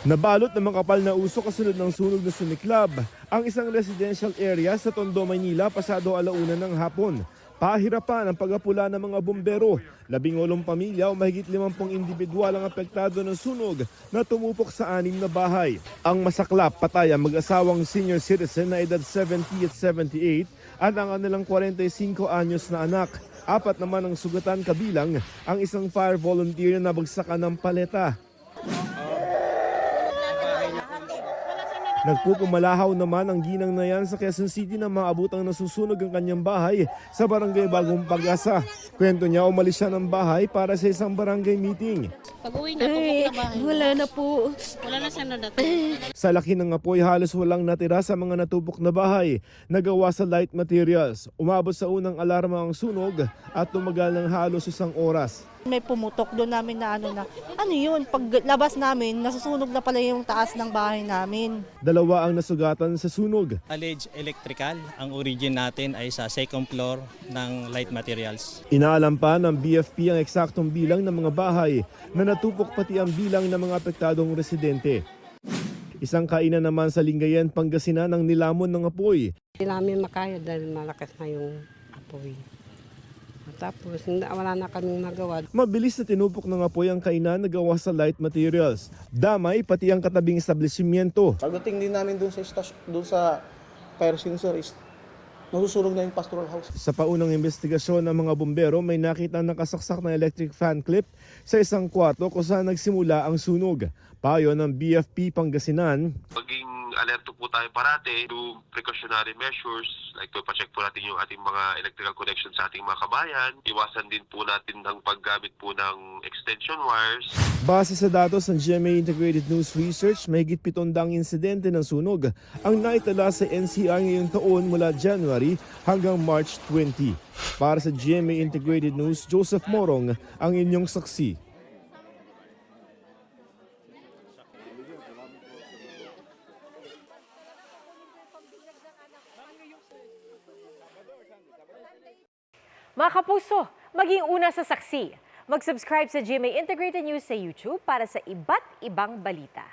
Nabalot ng makapal na usok kasunod ng sunog na sumiklab ang isang residential area sa Tondo, Maynila pasado alauna ng hapon. Pahirapan ang pag-apula ng mga bumbero. 18 pamilya o mahigit 50 individual ang apektado ng sunog na tumupok sa 6 na bahay. Ang masaklap patay ang mag-asawang senior citizen na edad 70 at 78 at ang kanilang 45 anyos na anak. 4 naman ang sugatan kabilang ang isang fire volunteer na nabagsakan ng paleta. Nagpupumalahaw naman ang ginang na yan sa Quezon City na maabutang nasusunog ang kanyang bahay sa barangay Bagong Pag-asa. Kwento niya, umalis siya ng bahay para sa isang barangay meeting. Pag-uwi niya, tupok na bahay. Wala na po. Wala na siya nadating. Sa laki ng apoy, halos walang natira sa mga natupok na bahay na gawa sa light materials. Umabot sa unang alarma ang sunog at tumagal ng halos 1 oras. May pumutok doon namin na ano yun, paglabas namin, nasusunog na pala yung taas ng bahay namin. 2 ang nasugatan sa sunog. Alleged electrical, ang origin natin ay sa second floor ng light materials. Inaalam pa ng BFP ang eksaktong bilang ng mga bahay na natupok pati ang bilang ng mga apektadong residente. Isang kainan naman sa Lingayen, Pangasinan ang nilamon ng apoy. Hindi namin makaya dahil malakas na yung apoy. Tapos wala na kaming magawa. Mabilis na tinupok ng apoy ang kainan na gawa sa light materials. Damay pati ang katabing establishmento. Pagdating din namin doon sa fire sensor is nasusunog na yung pastoral house. Sa paunang investigasyon ng mga bumbero, may nakita nakasaksak na electric fan clip sa isang kwarto kung saan nagsimula ang sunog. Payo ng BFP Pangasinan, maging alerto po tayo parati, do precautionary measures, like pa-check po natin yung ating mga electrical connections sa ating mga kabayan. Iwasan din po natin ang paggamit po ng extension wires. base sa datos ng GMA Integrated News Research, mahigit 700 insidente ng sunog ang naitala sa NCR ngayong taon mula January hanggang March 20. Para sa GMA Integrated News, Joseph Morong ang inyong saksi. Mga kapuso, maging una sa saksi. Mag-subscribe sa GMA Integrated News sa YouTube para sa iba't ibang balita.